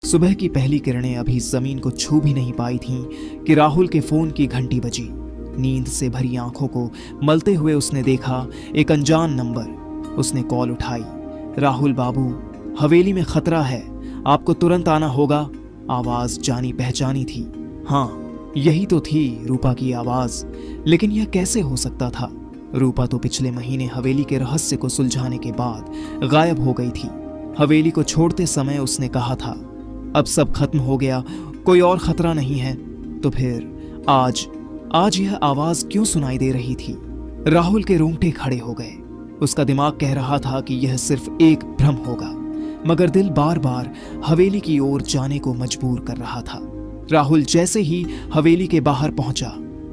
सुबह की पहली किरणें अभी जमीन को छू भी नहीं पाई थीं कि राहुल के फोन की घंटी बजी। नींद से भरी आंखों को मलते हुए उसने देखा एक अनजान नंबर। उसने कॉल उठाई। राहुल बाबू, हवेली में खतरा है, आपको तुरंत आना होगा। आवाज जानी पहचानी थी। हाँ, यही तो थी रूपा की आवाज। लेकिन यह कैसे हो सकता था? रूपा तो पिछले महीने हवेली के रहस्य को सुलझाने के बाद गायब हो गई थी। हवेली को छोड़ते समय उसने कहा था, अब सब खत्म हो गया, कोई और खतरा नहीं है। तो फिर आज यह आवाज क्यों सुनाई दे रही थी? राहुल के रोंगटे खड़े हो गए। उसका दिमाग कह रहा था कि यह सिर्फ एक भ्रम होगा, मगर दिल बार बार हवेली की ओर जाने को मजबूर कर रहा था। राहुल जैसे ही हवेली के बाहर पहुंचा,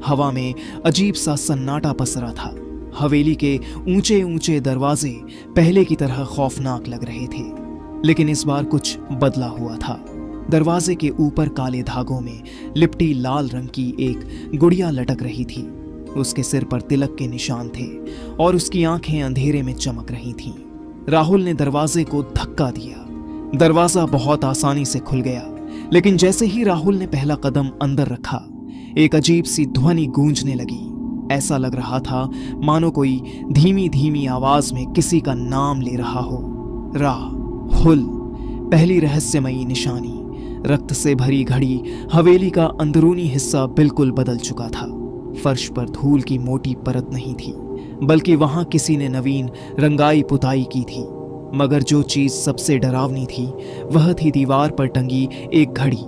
हवा में अजीब सा सन्नाटा पसरा था। हवेली के ऊंचे ऊंचे दरवाजे पहले की तरह खौफनाक लग रहे थे, लेकिन इस बार कुछ बदला हुआ था। दरवाजे के ऊपर काले धागों में लिपटी लाल रंग की एक गुड़िया लटक रही थी। उसके सिर पर तिलक के निशान थे और उसकी आंखें अंधेरे में चमक रही थीं। राहुल ने दरवाजे को धक्का दिया। दरवाजा बहुत आसानी से खुल गया, लेकिन जैसे ही राहुल ने पहला कदम अंदर रखा, एक अजीब सी ध्वनि गूंजने लगी। ऐसा लग रहा था मानो कोई धीमी धीमी आवाज में किसी का नाम ले रहा हो। राहुल। पहली रहस्यमयी निशानी। रक्त से भरी घड़ी। हवेली का अंदरूनी हिस्सा बिल्कुल बदल चुका था। फर्श पर धूल की मोटी परत नहीं थी, बल्कि वहां किसी ने नवीन रंगाई पुताई की थी। मगर जो चीज सबसे डरावनी थी वह थी दीवार पर टंगी एक घड़ी,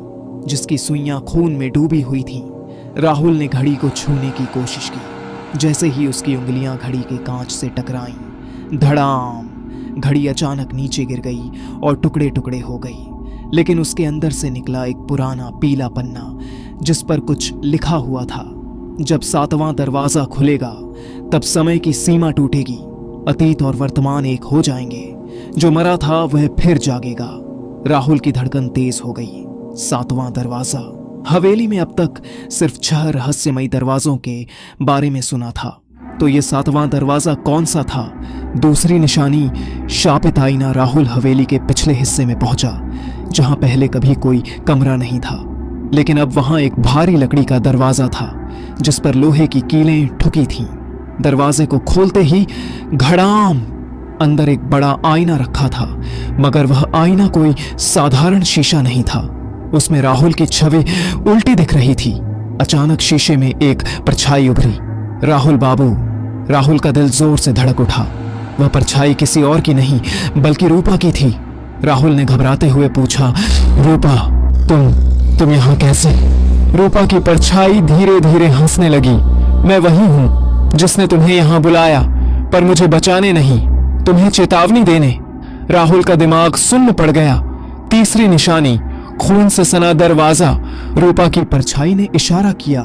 जिसकी सुइयां खून में डूबी हुई थीं। राहुल ने घड़ी को छूने की कोशिश की। जैसे ही उसकी उंगलियां घड़ी के कांच से टकराईं, धड़ाम, घड़ी अचानक नीचे गिर गई और टुकड़े टुकड़े हो गई। लेकिन उसके अंदर से निकला एक पुराना पीला पन्ना, जिस पर कुछ लिखा हुआ था। जब 7वां दरवाजा खुलेगा, तब समय की सीमा टूटेगी। अतीत और वर्तमान एक हो जाएंगे। जो मरा था वह फिर जागेगा। राहुल की धड़कन तेज हो गई। 7वां दरवाजा। हवेली में अब तक सिर्फ 6 रहस्यमयी दरवाजों के बारे में सुना था, तो यह 7वां दरवाजा कौन सा था? दूसरी निशानी। शापित आईना। राहुल हवेली के पिछले हिस्से में पहुंचा, जहां पहले कभी कोई कमरा नहीं था, लेकिन अब वहां एक भारी लकड़ी का दरवाजा था, जिस पर लोहे की कीलें ठुकी थीं। दरवाजे को खोलते ही घड़ाम, अंदर एक बड़ा आईना रखा था, मगर वह आईना कोई साधारण शीशा नहीं था। उसमें राहुल की छवि उल्टी दिख रही थी। अचानक शीशे में एक परछाई उभरी। राहुल बाबू। राहुल का दिल जोर से धड़क उठा। वह परछाई किसी और की नहीं, बल्कि रूपा की थी। राहुल ने घबराते हुए पूछा, रूपा, तुम यहां कैसे? रूपा की परछाई धीरे धीरे हंसने लगी। मैं वही हूं जिसने तुम्हें यहां बुलाया, पर मुझे बचाने नहीं, तुम्हें चेतावनी देने। राहुल का दिमाग सुन्न पड़ गया। तीसरी निशानी। खून से सना दरवाजा। रूपा की परछाई ने इशारा किया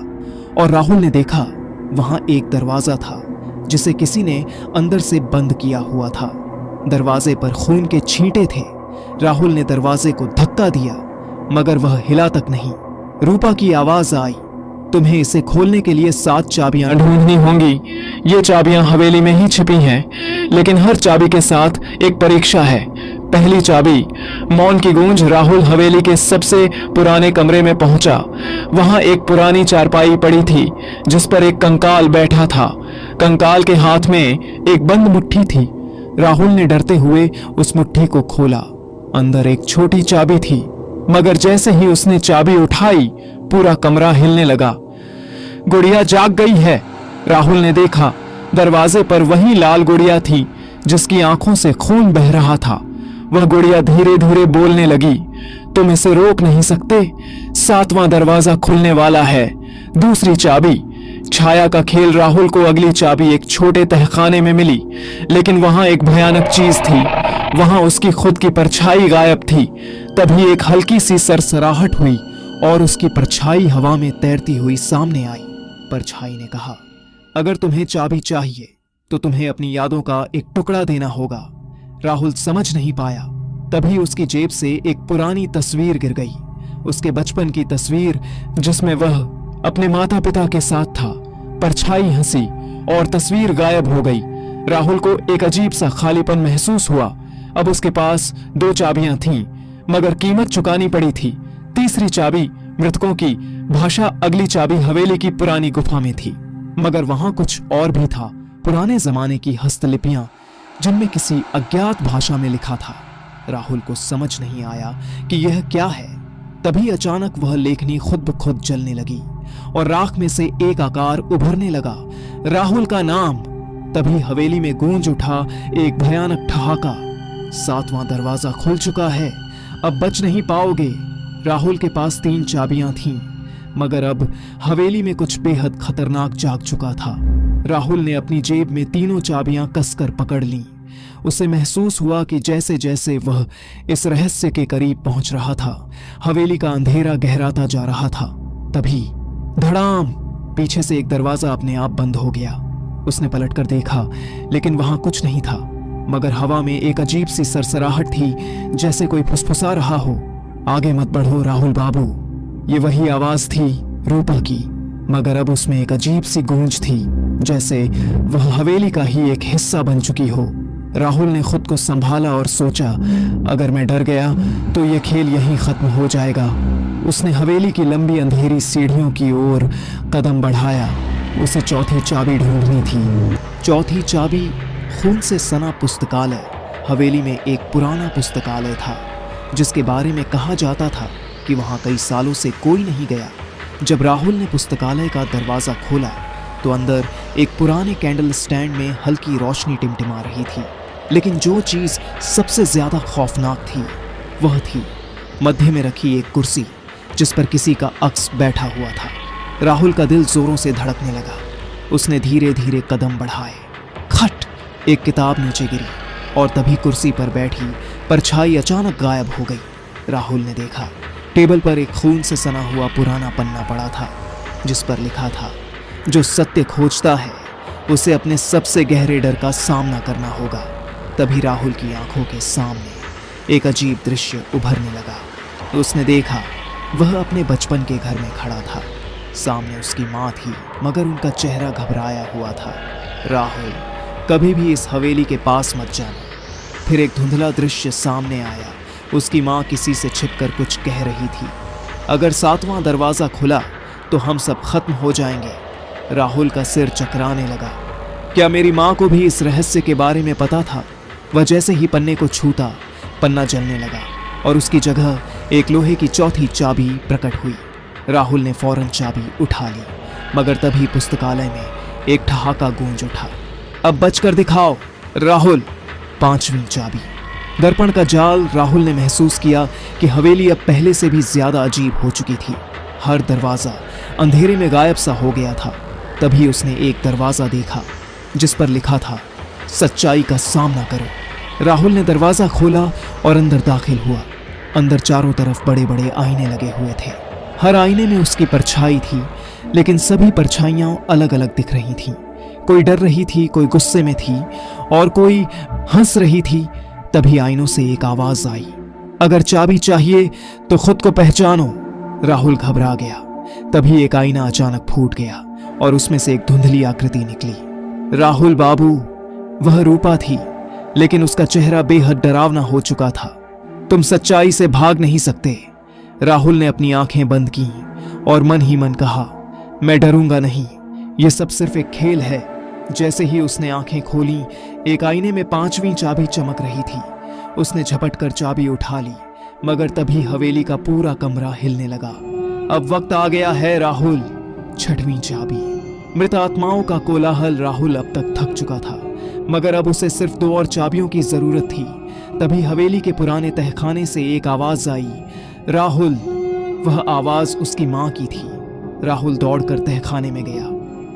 और राहुल ने देखा वहां एक दरवाजा था, जिसे किसी ने अंदर से बंद किया हुआ था। दरवाजे पर खून के छींटे थे। राहुल ने दरवाजे को धक्का दिया, मगर वह हिला तक नहीं। रूपा की आवाज आई, तुम्हें इसे खोलने के लिए 7 चाबियां ढूंढनी होंगी। ये चाबियां हवेली में ही छिपी हैं, लेकिन हर चाबी के साथ एक परीक्षा है। पहली चाबी। मौन की गूंज। राहुल हवेली के सबसे पुराने कमरे में पहुंचा। वहां एक पुरानी चारपाई पड़ी थी, जिस पर एक कंकाल बैठा था। कंकाल के हाथ में एक बंद मुट्ठी थी। राहुल ने डरते हुए उस मुट्ठी को खोला। अंदर एक छोटी चाबी थी, मगर जैसे ही उसने चाबी उठाई, पूरा कमरा हिलने लगा। गुड़िया जाग गई है। राहुल ने देखा, दरवाजे पर वही लाल गुड़िया थी, जिसकी आंखों से खून बह रहा था। वह गुड़िया धीरे धीरे बोलने लगी, तुम इसे रोक नहीं सकते। 7वां दरवाजा खुलने वाला है। दूसरी चाबी। छाया का खेल। राहुल को अगली चाबी एक छोटे तहखाने में मिली, लेकिन वहां एक भयानक चीज थी। वहां उसकी खुद की परछाई गायब थी। तभी एक हल्की सी सरसराहट हुई और उसकी परछाई हवा में तैरती हुई सामने आई। परछाई ने कहा, अगर तुम्हें चाबी चाहिए तो तुम्हें अपनी यादों का एक टुकड़ा देना होगा। राहुल समझ नहीं पाया। तभी उसकी जेब से एक पुरानी तस्वीर गिर गई। उसके बचपन की तस्वीर, जिसमें वह अपने माता पिता के साथ था। परछाई हंसी और तस्वीर गायब हो गई। राहुल को एक अजीब सा खालीपन महसूस हुआ। अब उसके पास 2 चाबियां थीं, मगर कीमत चुकानी पड़ी थी। तीसरी चाबी मृतकों की भाषा, अगली चाबी हवेली की पुरानी गुफा में थी। मगर वहां कुछ और भी था, पुराने जमाने की हस्तलिपियां जिनमें किसी अज्ञात भाषा में लिखा था। राहुल को समझ नहीं आया कि यह क्या है। तभी अचानक वह लेखनी खुद ब खुद जलने लगी और राख में से एक आकार उभरने लगा, राहुल का नाम। तभी हवेली में गूंज उठा एक भयानक ठहाका। 7वां दरवाजा खुल चुका है, अब बच नहीं पाओगे। राहुल के पास 3 चाबियां थीं, मगर अब हवेली में कुछ बेहद खतरनाक जाग चुका था। राहुल ने अपनी जेब में तीनों चाबियां कसकर पकड़ लीं। उसे महसूस हुआ कि जैसे जैसे वह इस रहस्य के करीब पहुंच रहा था, हवेली का अंधेरा गहराता जा रहा था। तभी धड़ाम, पीछे से एक दरवाजा अपने आप बंद हो गया। उसने पलटकर देखा, लेकिन वहां कुछ नहीं था, मगर हवा में एक अजीब सी सरसराहट थी, जैसे कोई फुसफुसा रहा हो। आगे मत बढ़ो राहुल बाबू। ये वही आवाज थी रूपा की, मगर अब उसमें एक अजीब सी गूंज थी, जैसे वह हवेली का ही एक हिस्सा बन चुकी हो। राहुल ने खुद को संभाला और सोचा, अगर मैं डर गया तो यह खेल यहीं खत्म हो जाएगा। उसने हवेली की लंबी अंधेरी सीढ़ियों की ओर कदम बढ़ाया। उसे चौथी चाबी ढूंढनी थी। चौथी चाबी खून से सना पुस्तकालय। हवेली में एक पुराना पुस्तकालय था, जिसके बारे में कहा जाता था कि वहां कई सालों से कोई नहीं गया। जब राहुल ने पुस्तकालय का दरवाजा खोला तो अंदर एक पुराने कैंडल स्टैंड में हल्की रोशनी टिमटिमा रही थी। लेकिन जो चीज सबसे ज्यादा खौफनाक थी वह थी मध्य में रखी एक कुर्सी, जिस पर किसी का अक्स बैठा हुआ था। राहुल का दिल जोरों से धड़कने लगा। उसने धीरे धीरे कदम बढ़ाए। खट, एक किताब नीचे गिरी और तभी कुर्सी पर बैठी परछाई अचानक गायब हो गई। राहुल ने देखा, टेबल पर एक खून से सना हुआ पुराना पन्ना पड़ा था, जिस पर लिखा था, जो सत्य खोजता है उसे अपने सबसे गहरे डर का सामना करना होगा। तभी राहुल की आंखों के सामने एक अजीब दृश्य उभरने लगा। उसने देखा, वह अपने बचपन के घर में खड़ा था। सामने उसकी माँ थी, मगर उनका चेहरा घबराया हुआ था। राहुल, कभी भी इस हवेली के पास मत जाना। फिर एक धुंधला दृश्य सामने आया। उसकी माँ किसी से छिपकर कुछ कह रही थी, अगर 7वां दरवाजा खुला तो हम सब खत्म हो जाएंगे। राहुल का सिर चकराने लगा। क्या मेरी माँ को भी इस रहस्य के बारे में पता था? वह जैसे ही पन्ने को छूता, पन्ना जलने लगा और उसकी जगह एक लोहे की चौथी चाबी प्रकट हुई। राहुल ने फौरन चाबी उठा ली, मगर तभी पुस्तकालय में एक ठहाका गूंज उठा। अब बचकर दिखाओ राहुल। 5वीं चाबी। दर्पण का जाल। राहुल ने महसूस किया कि हवेली अब पहले से भी ज्यादा अजीब हो चुकी थी। हर दरवाजा अंधेरे में गायब सा हो गया था। तभी उसने एक दरवाजा देखा, जिस पर लिखा था, सच्चाई का सामना करो। राहुल ने दरवाजा खोला और अंदर दाखिल हुआ। अंदर चारों तरफ बड़े बड़े आईने लगे हुए थे। हर आईने में उसकी परछाई थी, लेकिन सभी परछाइयां अलग अलग दिख रही थीं। कोई डर रही थी, कोई गुस्से में थी और कोई हंस रही थी। तभी आईनों से एक आवाज आई, अगर चाबी चाहिए तो खुद को पहचानो। राहुल घबरा गया। तभी एक आईना अचानक फूट गया और उसमें से एक धुंधली आकृति निकली। राहुल बाबू, वह रूपा थी, लेकिन उसका चेहरा बेहद डरावना हो चुका था। तुम सच्चाई से भाग नहीं सकते। राहुल ने अपनी आंखें बंद की और मन ही मन कहा, मैं डरूंगा नहीं, यह सब सिर्फ एक खेल है। जैसे ही उसने आंखें खोली, एक आईने में 5वीं चाबी चमक रही थी। उसने झपटकर चाबी उठा ली, मगर तभी हवेली का पूरा कमरा हिलने लगा। अब वक्त आ गया है राहुल। 6वीं चाबी। मृत आत्माओं का कोलाहल। राहुल अब तक थक चुका था, मगर अब उसे सिर्फ 2 और चाबियों की जरूरत थी। तभी हवेली के पुराने तहखाने से एक आवाज आई, राहुल। वह आवाज उसकी माँ की थी। राहुल दौड़कर तहखाने में गया।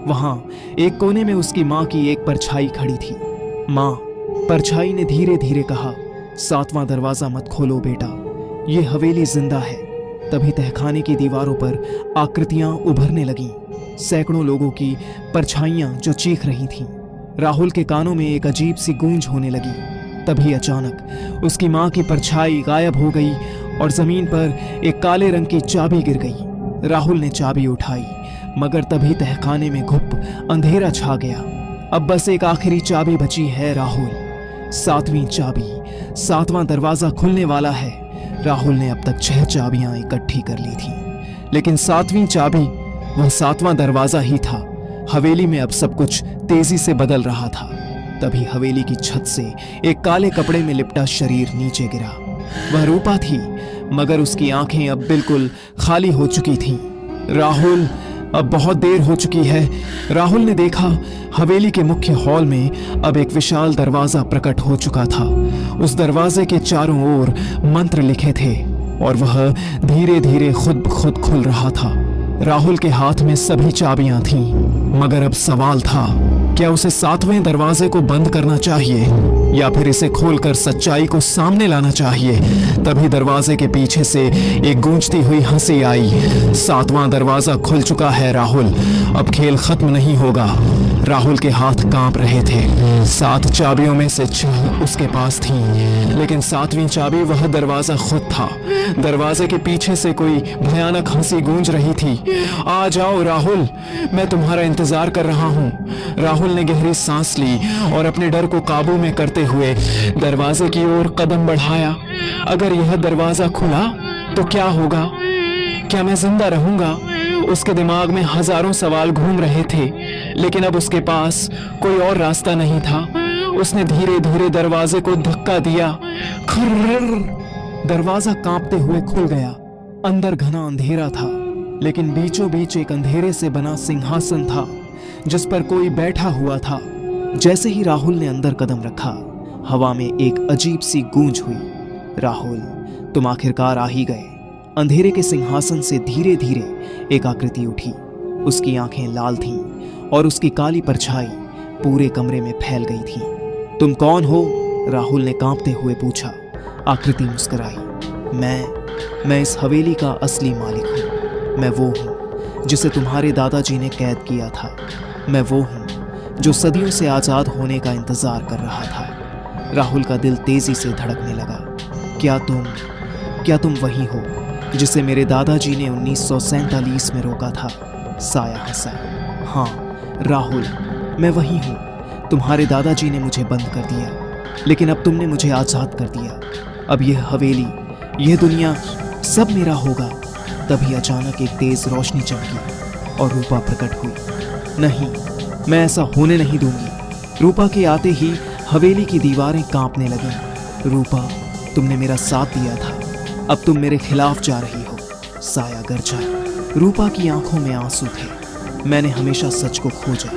वहां एक कोने में उसकी माँ की एक परछाई खड़ी थी। माँ, परछाई ने धीरे धीरे कहा, 7वां दरवाजा मत खोलो बेटा, ये हवेली जिंदा है। तभी तहखाने की दीवारों पर आकृतियां उभरने लगीं, सैकड़ों लोगों की परछाइयां जो चीख रही थीं। राहुल के कानों में एक अजीब सी गूंज होने लगी। तभी अचानक उसकी माँ की परछाई गायब हो गई और जमीन पर एक काले रंग की चाबी गिर गई। राहुल ने चाबी उठाई, मगर तभी तहखाने में घुप अंधेरा छा गया। अब बस एक आखिरी चाबी बची है राहुल। 7वीं चाबी। 7वां दरवाजा खुलने वाला है। राहुल ने अब तक 6 चाबियां इकट्ठी कर ली थी, लेकिन 7वीं चाबी वह 7वां दरवाजा ही था। हवेली में अब सब कुछ तेजी से बदल रहा था। तभी हवेली की छत से एक काले कपड़े में लिपटा शरीर नीचे गिरा। वह रूपा थी, मगर उसकी आंखें अब बिल्कुल खाली हो चुकी थीं। राहुल, अब बहुत देर हो चुकी है। राहुल ने देखा हवेली के मुख्य हॉल में अब एक विशाल दरवाजा प्रकट हो चुका था। उस दरवाजे के चारों ओर मंत्र लिखे थे और वह धीरे धीरे खुद ब खुद खुल रहा था। राहुल के हाथ में सभी चाबियां थीं, मगर अब सवाल था, क्या उसे 7वें दरवाजे को बंद करना चाहिए या फिर इसे खोलकर सच्चाई को सामने लाना चाहिए। तभी दरवाजे के पीछे से एक गूंजती हुई हंसी आई। 7वां दरवाजा खुल चुका है राहुल, अब खेल खत्म नहीं होगा। राहुल के हाथ कांप रहे थे। 7 चाबियों में से 6 उसके पास थीं, लेकिन 7वीं चाबी वह दरवाजा खुद था। दरवाजे के पीछे से कोई भयानक हंसी गूंज रही थी। आ जाओ राहुल, मैं तुम्हारा इंतजार कर रहा हूँ। राहुल ने गहरी सांस ली और अपने डर को काबू में करते हुए दरवाजे की ओर कदम बढ़ाया। अगर यह दरवाजा खुला तो क्या होगा? क्या मैं जिंदा रहूंगा? उसके दिमाग में हजारों सवाल घूम रहे थे, लेकिन अब उसके पास कोई और रास्ता नहीं था। उसने धीरे धीरे दरवाजे को धक्का दिया। खर्र! दरवाजा कांपते हुए खुल गया। अंदर घना अंधेरा था, लेकिन बीचों बीच एक अंधेरे से बना सिंहासन था जिस पर कोई बैठा हुआ था। जैसे ही राहुल ने अंदर कदम रखा, हवा में एक अजीब सी गूंज हुई। राहुल, तुम आखिरकार आ ही गए। अंधेरे के सिंहासन से धीरे धीरे एक आकृति उठी। उसकी आंखें लाल थीं और उसकी काली परछाई पूरे कमरे में फैल गई थी। तुम कौन हो? राहुल ने कांपते हुए पूछा। आकृति मुस्कुराई। मैं इस हवेली का असली मालिक हूँ। मैं वो हूँ जिसे तुम्हारे दादाजी ने कैद किया था। मैं वो हूँ जो सदियों से आजाद होने का इंतजार कर रहा था। राहुल का दिल तेजी से धड़कने लगा। क्या तुम वही हो जिसे मेरे दादाजी ने 1947 में रोका था? साया हंसा। हाँ राहुल, मैं वही हूँ। तुम्हारे दादाजी ने मुझे बंद कर दिया, लेकिन अब तुमने मुझे आजाद कर दिया। अब यह हवेली, यह दुनिया सब मेरा होगा। तभी अचानक एक तेज रोशनी चमकी और रूपा प्रकट हुई। नहीं, मैं ऐसा होने नहीं दूंगी। रूपा के आते ही हवेली की दीवारें कांपने लगीं। रूपा, तुमने मेरा साथ दिया था, अब तुम मेरे खिलाफ जा रही हो। साया गरजा। रूपा की आंखों में आंसू थे। मैंने हमेशा सच को खोजा,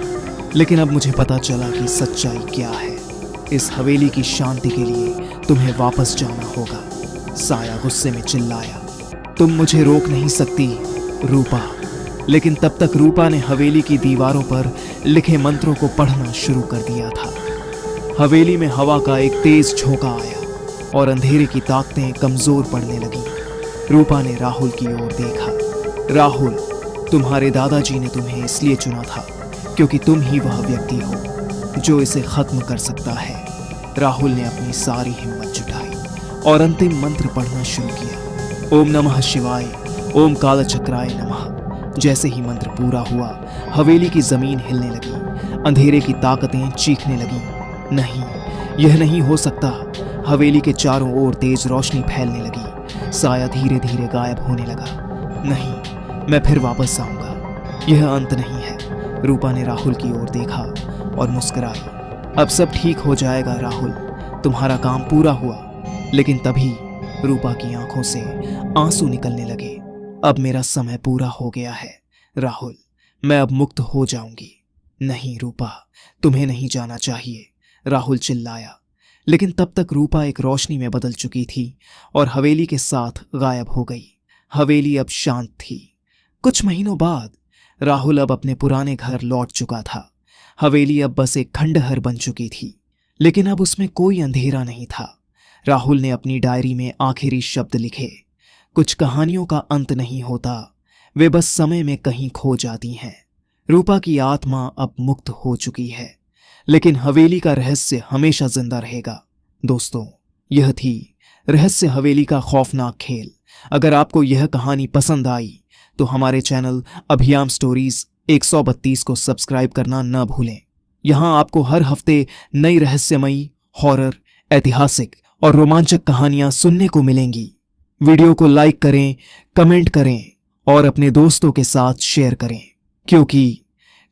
लेकिन अब मुझे पता चला कि सच्चाई क्या है। इस हवेली की शांति के लिए तुम्हें वापस जाना होगा। साया गुस्से में चिल्लाया। तुम मुझे रोक नहीं सकती रूपा। लेकिन तब तक रूपा ने हवेली की दीवारों पर लिखे मंत्रों को पढ़ना शुरू कर दिया था। हवेली में हवा का एक तेज झोंका आया और अंधेरे की ताकतें कमजोर पड़ने लगीं। रूपा ने राहुल की ओर देखा। राहुल, तुम्हारे दादाजी ने तुम्हें इसलिए चुना था क्योंकि तुम ही वह व्यक्ति हो जो इसे खत्म कर सकता है। राहुल ने अपनी सारी हिम्मत जुटाई और अंतिम मंत्र पढ़ना शुरू किया। ओम नमः शिवाय, ओम कालचक्राय नमः। जैसे ही मंत्र पूरा हुआ, हवेली की जमीन हिलने लगी। अंधेरे की ताकतें चीखने लगीं। नहीं, यह नहीं हो सकता। हवेली के चारों ओर तेज रोशनी फैलने लगी। साया धीरे धीरे गायब होने लगा। नहीं, मैं फिर वापस आऊंगा। यह अंत नहीं है। रूपा ने राहुल की ओर देखा और मुस्कुराई। अब सब ठीक हो जाएगा राहुल, तुम्हारा काम पूरा हुआ। लेकिन तभी रूपा की आंखों से आंसू निकलने लगे। अब मेरा समय पूरा हो गया है राहुल, मैं अब मुक्त हो जाऊंगी। नहीं रूपा, तुम्हें नहीं जाना चाहिए, राहुल चिल्लाया। लेकिन तब तक रूपा एक रोशनी में बदल चुकी थी और हवेली के साथ गायब हो गई। हवेली अब शांत थी। कुछ महीनों बाद राहुल अब अपने पुराने घर लौट चुका था। हवेली अब बस एक खंडहर बन चुकी थी, लेकिन अब उसमें कोई अंधेरा नहीं था। राहुल ने अपनी डायरी में आखिरी शब्द लिखे। कुछ कहानियों का अंत नहीं होता, वे बस समय में कहीं खो जाती हैं। रूपा की आत्मा अब मुक्त हो चुकी है, लेकिन हवेली का रहस्य हमेशा जिंदा रहेगा। दोस्तों, यह थी रहस्य हवेली का खौफनाक खेल। अगर आपको यह कहानी पसंद आई तो हमारे चैनल अभियाम स्टोरीज 132 को सब्सक्राइब करना न भूलें। यहाँ आपको हर हफ्ते नई रहस्यमयी, हॉरर, ऐतिहासिक और रोमांचक कहानियां सुनने को मिलेंगी। वीडियो को लाइक करें, कमेंट करें और अपने दोस्तों के साथ शेयर करें, क्योंकि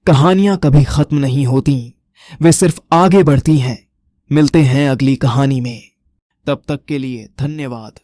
कहानियां कभी खत्म नहीं होती, वे सिर्फ आगे बढ़ती हैं। मिलते हैं अगली कहानी में, तब तक के लिए धन्यवाद।